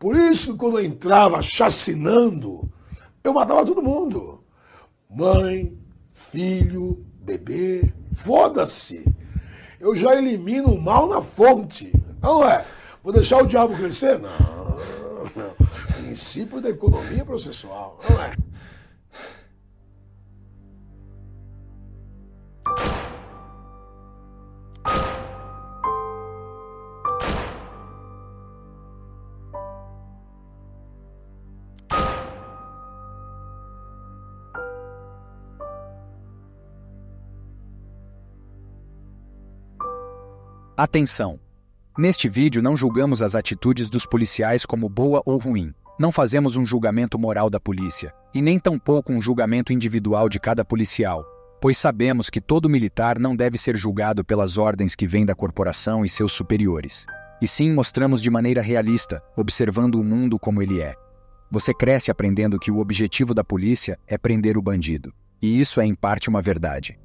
Por isso que quando eu entrava chacinando, eu matava todo mundo. Mãe, filho, bebê, foda-se. Eu já elimino o mal na fonte. Não é? Vou deixar o diabo crescer? Não. Princípio da economia processual. Não é? Atenção! Neste vídeo não julgamos as atitudes dos policiais como boa ou ruim. Não fazemos um julgamento moral da polícia, e nem tampouco um julgamento individual de cada policial, pois sabemos que todo militar não deve ser julgado pelas ordens que vêm da corporação e seus superiores. E sim mostramos de maneira realista, observando o mundo como ele é. Você cresce aprendendo que o objetivo da polícia é prender o bandido, e isso é em parte uma verdade.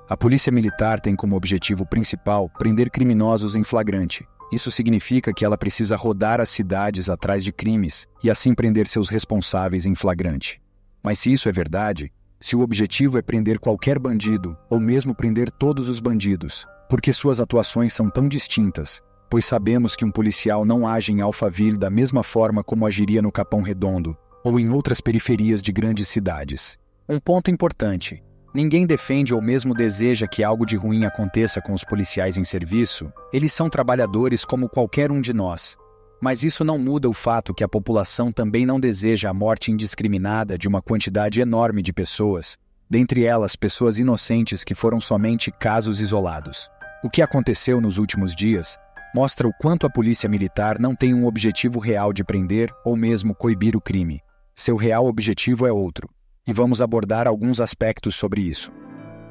A polícia militar tem como objetivo principal prender criminosos em flagrante. Isso significa que ela precisa rodar as cidades atrás de crimes e assim prender seus responsáveis em flagrante. Mas se isso é verdade, se o objetivo é prender qualquer bandido, ou mesmo prender todos os bandidos, por que suas atuações são tão distintas? Pois sabemos que um policial não age em Alphaville da mesma forma como agiria no Capão Redondo, ou em outras periferias de grandes cidades. Um ponto importante. Ninguém defende ou mesmo deseja que algo de ruim aconteça com os policiais em serviço. Eles são trabalhadores como qualquer um de nós. Mas isso não muda o fato que a população também não deseja a morte indiscriminada de uma quantidade enorme de pessoas, dentre elas pessoas inocentes que foram somente casos isolados. O que aconteceu nos últimos dias mostra o quanto a polícia militar não tem um objetivo real de prender ou mesmo coibir o crime. Seu real objetivo é outro. E vamos abordar alguns aspectos sobre isso.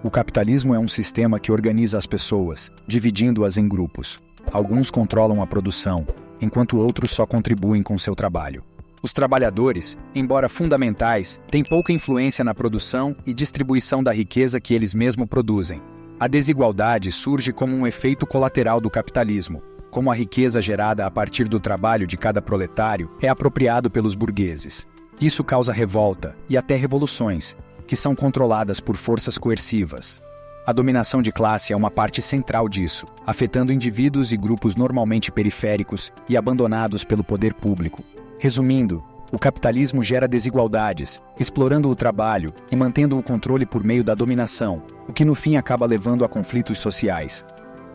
O capitalismo é um sistema que organiza as pessoas, dividindo-as em grupos. Alguns controlam a produção, enquanto outros só contribuem com seu trabalho. Os trabalhadores, embora fundamentais, têm pouca influência na produção e distribuição da riqueza que eles mesmos produzem. A desigualdade surge como um efeito colateral do capitalismo, como a riqueza gerada a partir do trabalho de cada proletário é apropriado pelos burgueses. Isso causa revolta e até revoluções, que são controladas por forças coercivas. A dominação de classe é uma parte central disso, afetando indivíduos e grupos normalmente periféricos e abandonados pelo poder público. Resumindo, o capitalismo gera desigualdades, explorando o trabalho e mantendo o controle por meio da dominação, o que no fim acaba levando a conflitos sociais.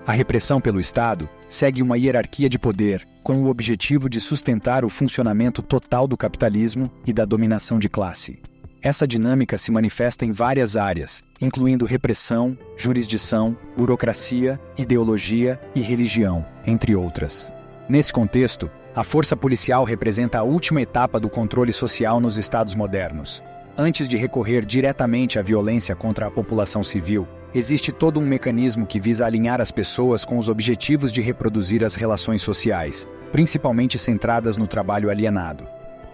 A repressão pelo Estado segue uma hierarquia de poder, com o objetivo de sustentar o funcionamento total do capitalismo e da dominação de classe. Essa dinâmica se manifesta em várias áreas, incluindo repressão, jurisdição, burocracia, ideologia e religião, entre outras. Nesse contexto, a força policial representa a última etapa do controle social nos Estados modernos. Antes de recorrer diretamente à violência contra a população civil, existe todo um mecanismo que visa alinhar as pessoas com os objetivos de reproduzir as relações sociais, principalmente centradas no trabalho alienado.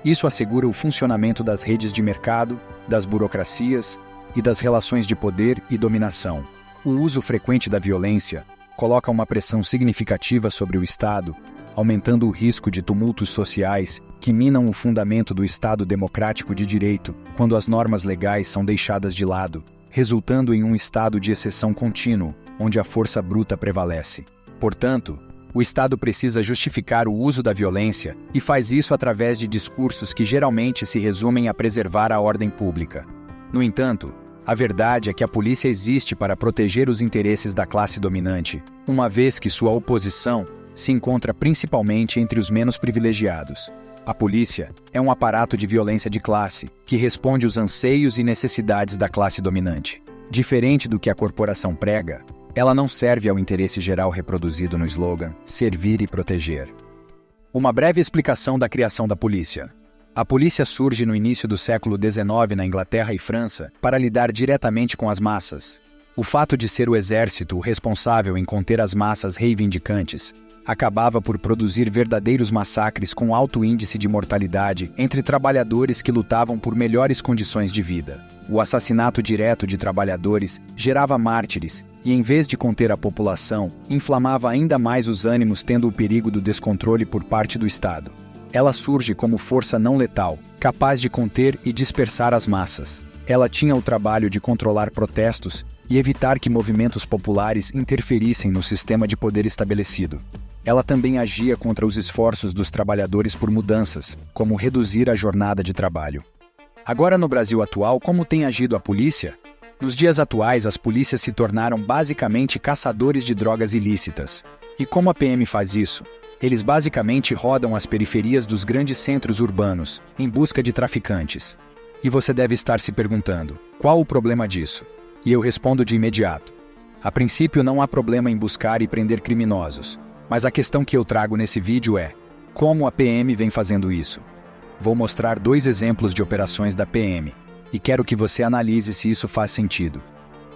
Isso assegura o funcionamento das redes de mercado, das burocracias e das relações de poder e dominação. O uso frequente da violência coloca uma pressão significativa sobre o Estado, aumentando o risco de tumultos sociais que minam o fundamento do Estado democrático de direito quando as normas legais são deixadas de lado, resultando em um estado de exceção contínuo, onde a força bruta prevalece. Portanto, o Estado precisa justificar o uso da violência e faz isso através de discursos que geralmente se resumem a preservar a ordem pública. No entanto, a verdade é que a polícia existe para proteger os interesses da classe dominante, uma vez que sua oposição se encontra principalmente entre os menos privilegiados. A polícia é um aparato de violência de classe que responde aos anseios e necessidades da classe dominante. Diferente do que a corporação prega, ela não serve ao interesse geral reproduzido no slogan "servir e proteger". Uma breve explicação da criação da polícia. A polícia surge no início do século XIX na Inglaterra e França para lidar diretamente com as massas. O fato de ser o exército o responsável em conter as massas reivindicantes acabava por produzir verdadeiros massacres com alto índice de mortalidade entre trabalhadores que lutavam por melhores condições de vida. O assassinato direto de trabalhadores gerava mártires e, em vez de conter a população, inflamava ainda mais os ânimos, tendo o perigo do descontrole por parte do Estado. Ela surge como força não letal, capaz de conter e dispersar as massas. Ela tinha o trabalho de controlar protestos e evitar que movimentos populares interferissem no sistema de poder estabelecido. Ela também agia contra os esforços dos trabalhadores por mudanças, como reduzir a jornada de trabalho. Agora, no Brasil atual, como tem agido a polícia? Nos dias atuais, as polícias se tornaram basicamente caçadores de drogas ilícitas. E como a PM faz isso? Eles basicamente rodam as periferias dos grandes centros urbanos, em busca de traficantes. E você deve estar se perguntando, qual o problema disso? E eu respondo de imediato. A princípio, não há problema em buscar e prender criminosos, mas a questão que eu trago nesse vídeo é, como a PM vem fazendo isso? Vou mostrar 2 exemplos de operações da PM, e quero que você analise se isso faz sentido.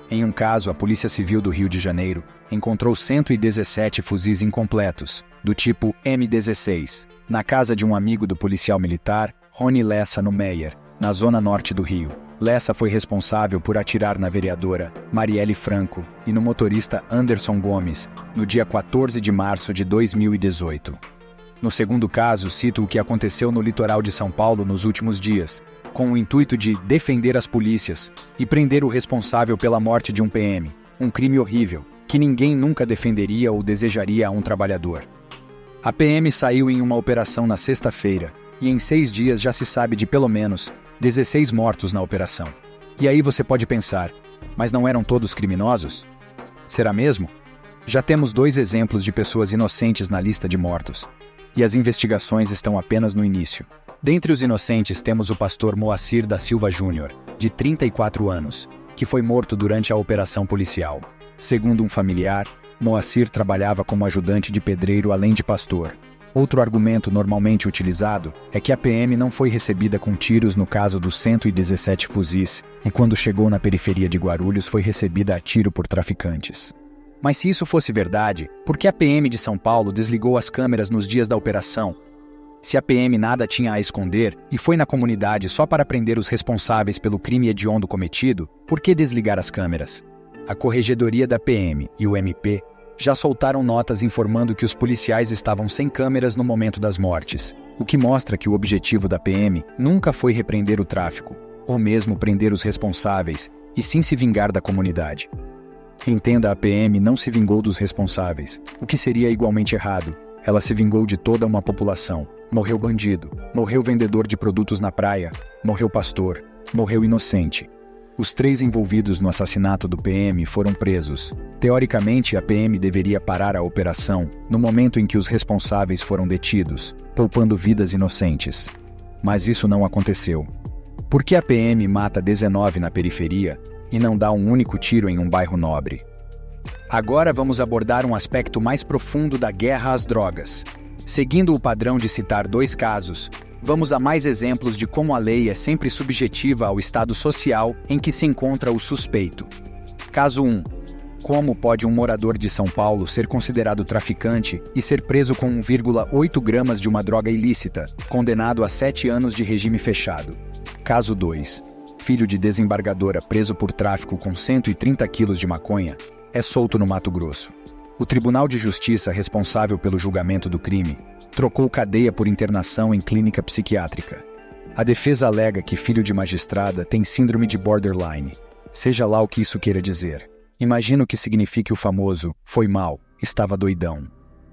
Em um caso, a Polícia Civil do Rio de Janeiro encontrou 117 fuzis incompletos, do tipo M16, na casa de um amigo do policial militar, Rony Lessa, no Meier, na zona norte do Rio. Lessa foi responsável por atirar na vereadora Marielle Franco e no motorista Anderson Gomes, no dia 14 de março de 2018. No segundo caso, cito o que aconteceu no litoral de São Paulo nos últimos dias, com o intuito de defender as polícias e prender o responsável pela morte de um PM, um crime horrível, que ninguém nunca defenderia ou desejaria a um trabalhador. A PM saiu em uma operação na sexta-feira, e em 6 dias já se sabe de pelo menos 16 mortos na operação. E aí você pode pensar, mas não eram todos criminosos? Será mesmo? Já temos 2 exemplos de pessoas inocentes na lista de mortos. E as investigações estão apenas no início. Dentre os inocentes temos o pastor Moacir da Silva Júnior, de 34 anos, que foi morto durante a operação policial. Segundo um familiar, Moacir trabalhava como ajudante de pedreiro além de pastor. Outro argumento normalmente utilizado é que a PM não foi recebida com tiros no caso dos 117 fuzis, e quando chegou na periferia de Guarulhos foi recebida a tiro por traficantes. Mas se isso fosse verdade, por que a PM de São Paulo desligou as câmeras nos dias da operação? Se a PM nada tinha a esconder e foi na comunidade só para prender os responsáveis pelo crime hediondo cometido, por que desligar as câmeras? A Corregedoria da PM e o MP já soltaram notas informando que os policiais estavam sem câmeras no momento das mortes, o que mostra que o objetivo da PM nunca foi repreender o tráfico, ou mesmo prender os responsáveis, e sim se vingar da comunidade. Entenda, a PM não se vingou dos responsáveis, o que seria igualmente errado. Ela se vingou de toda uma população. Morreu bandido, morreu vendedor de produtos na praia, morreu pastor, morreu inocente. Os 3 envolvidos no assassinato do PM foram presos. Teoricamente, a PM deveria parar a operação no momento em que os responsáveis foram detidos, poupando vidas inocentes. Mas isso não aconteceu. Por que a PM mata 19 na periferia e não dá um único tiro em um bairro nobre? Agora vamos abordar um aspecto mais profundo da guerra às drogas. Seguindo o padrão de citar 2 casos, vamos a mais exemplos de como a lei é sempre subjetiva ao estado social em que se encontra o suspeito. Caso 1. Como pode um morador de São Paulo ser considerado traficante e ser preso com 1,8 gramas de uma droga ilícita, condenado a 7 anos de regime fechado? Caso 2. Filho de desembargadora preso por tráfico com 130 quilos de maconha, é solto no Mato Grosso. O Tribunal de Justiça responsável pelo julgamento do crime trocou cadeia por internação em clínica psiquiátrica. A defesa alega que filho de magistrada tem síndrome de borderline, seja lá o que isso queira dizer. Imagino que signifique o famoso "foi mal, estava doidão".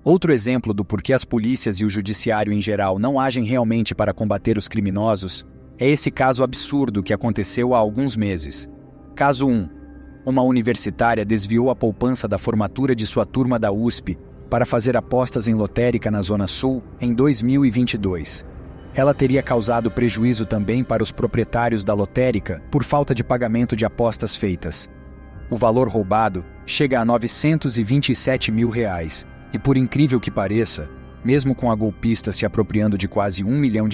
Outro exemplo do porquê as polícias e o judiciário em geral não agem realmente para combater os criminosos é esse caso absurdo que aconteceu há alguns meses. Caso 1. Uma universitária desviou a poupança da formatura de sua turma da USP para fazer apostas em lotérica na Zona Sul em 2022. Ela teria causado prejuízo também para os proprietários da lotérica por falta de pagamento de apostas feitas. O valor roubado chega a R$ 927 mil, e por incrível que pareça, mesmo com a golpista se apropriando de quase R$ 1 milhão,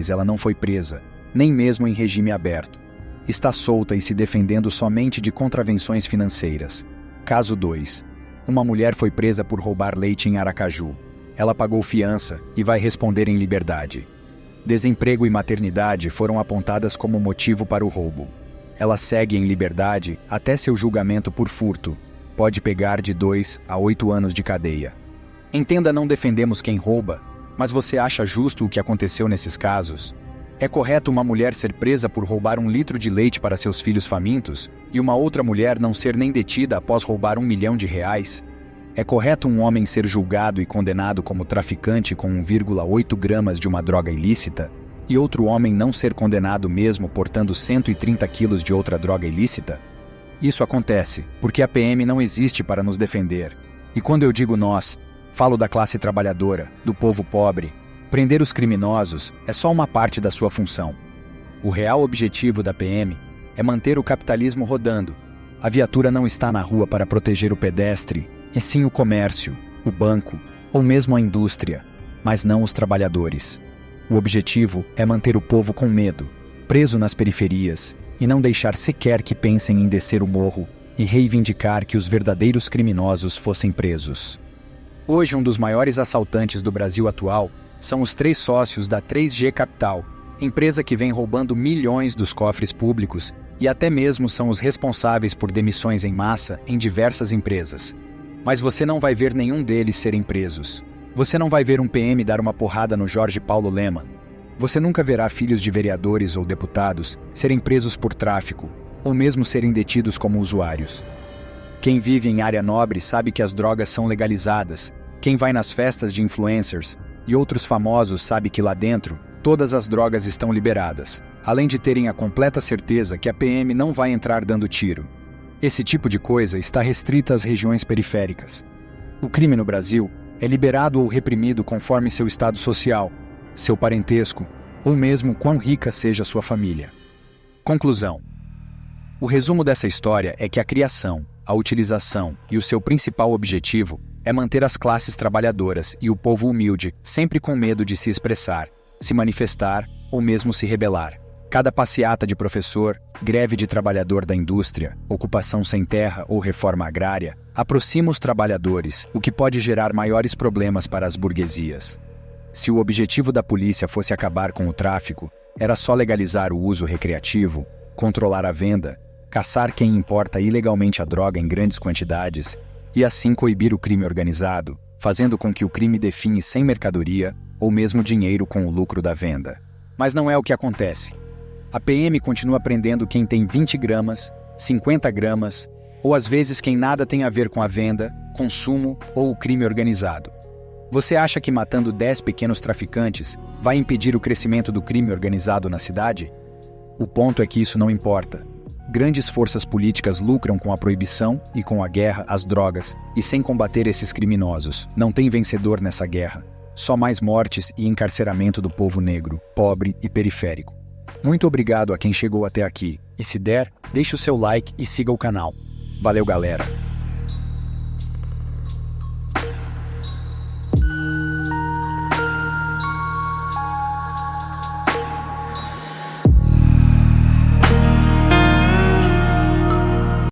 ela não foi presa, nem mesmo em regime aberto. Está solta e se defendendo somente de contravenções financeiras. Caso 2. Uma mulher foi presa por roubar leite em Aracaju. Ela pagou fiança e vai responder em liberdade. Desemprego e maternidade foram apontadas como motivo para o roubo. Ela segue em liberdade até seu julgamento por furto. Pode pegar de 2 a 8 anos de cadeia. Entenda, não defendemos quem rouba, Mas você acha justo o que aconteceu nesses casos? É correto uma mulher ser presa por roubar 1 litro de leite para seus filhos famintos e uma outra mulher não ser nem detida após roubar R$1 milhão? É correto um homem ser julgado e condenado como traficante com 1,8 gramas de uma droga ilícita e outro homem não ser condenado mesmo portando 130 quilos de outra droga ilícita? Isso acontece porque a PM não existe para nos defender. E quando eu digo nós, falo da classe trabalhadora, do povo pobre. Prender os criminosos é só uma parte da sua função. O real objetivo da PM é manter o capitalismo rodando. A viatura não está na rua para proteger o pedestre, e sim o comércio, o banco ou mesmo a indústria, mas não os trabalhadores. O objetivo é manter o povo com medo, preso nas periferias, e não deixar sequer que pensem em descer o morro e reivindicar que os verdadeiros criminosos fossem presos. Hoje, um dos maiores assaltantes do Brasil atual são os 3 sócios da 3G Capital, empresa que vem roubando milhões dos cofres públicos e até mesmo são os responsáveis por demissões em massa em diversas empresas. Mas você não vai ver nenhum deles serem presos. Você não vai ver um PM dar uma porrada no Jorge Paulo Lemann. Você nunca verá filhos de vereadores ou deputados serem presos por tráfico, ou mesmo serem detidos como usuários. Quem vive em área nobre sabe que as drogas são legalizadas. Quem vai nas festas de influencers e outros famosos sabe que lá dentro, todas as drogas estão liberadas, além de terem a completa certeza que a PM não vai entrar dando tiro. Esse tipo de coisa está restrita às regiões periféricas. O crime no Brasil é liberado ou reprimido conforme seu estado social, seu parentesco ou mesmo quão rica seja sua família. Conclusão. O resumo dessa história é que a criação, a utilização e o seu principal objetivo é manter as classes trabalhadoras e o povo humilde sempre com medo de se expressar, se manifestar ou mesmo se rebelar. Cada passeata de professor, greve de trabalhador da indústria, ocupação sem terra ou reforma agrária aproxima os trabalhadores, o que pode gerar maiores problemas para as burguesias. Se o objetivo da polícia fosse acabar com o tráfico, era só legalizar o uso recreativo, controlar a venda, caçar quem importa ilegalmente a droga em grandes quantidades e assim coibir o crime organizado, fazendo com que o crime define sem mercadoria ou mesmo dinheiro com o lucro da venda. Mas não é o que acontece. A PM continua prendendo quem tem 20 gramas, 50 gramas, ou às vezes quem nada tem a ver com a venda, consumo ou o crime organizado. Você acha que matando 10 pequenos traficantes vai impedir o crescimento do crime organizado na cidade? O ponto é que isso não importa. Grandes forças políticas lucram com a proibição e com a guerra às drogas, e sem combater esses criminosos, não tem vencedor nessa guerra. Só mais mortes e encarceramento do povo negro, pobre e periférico. Muito obrigado a quem chegou até aqui, e se der, deixe o seu like e siga o canal. Valeu, galera!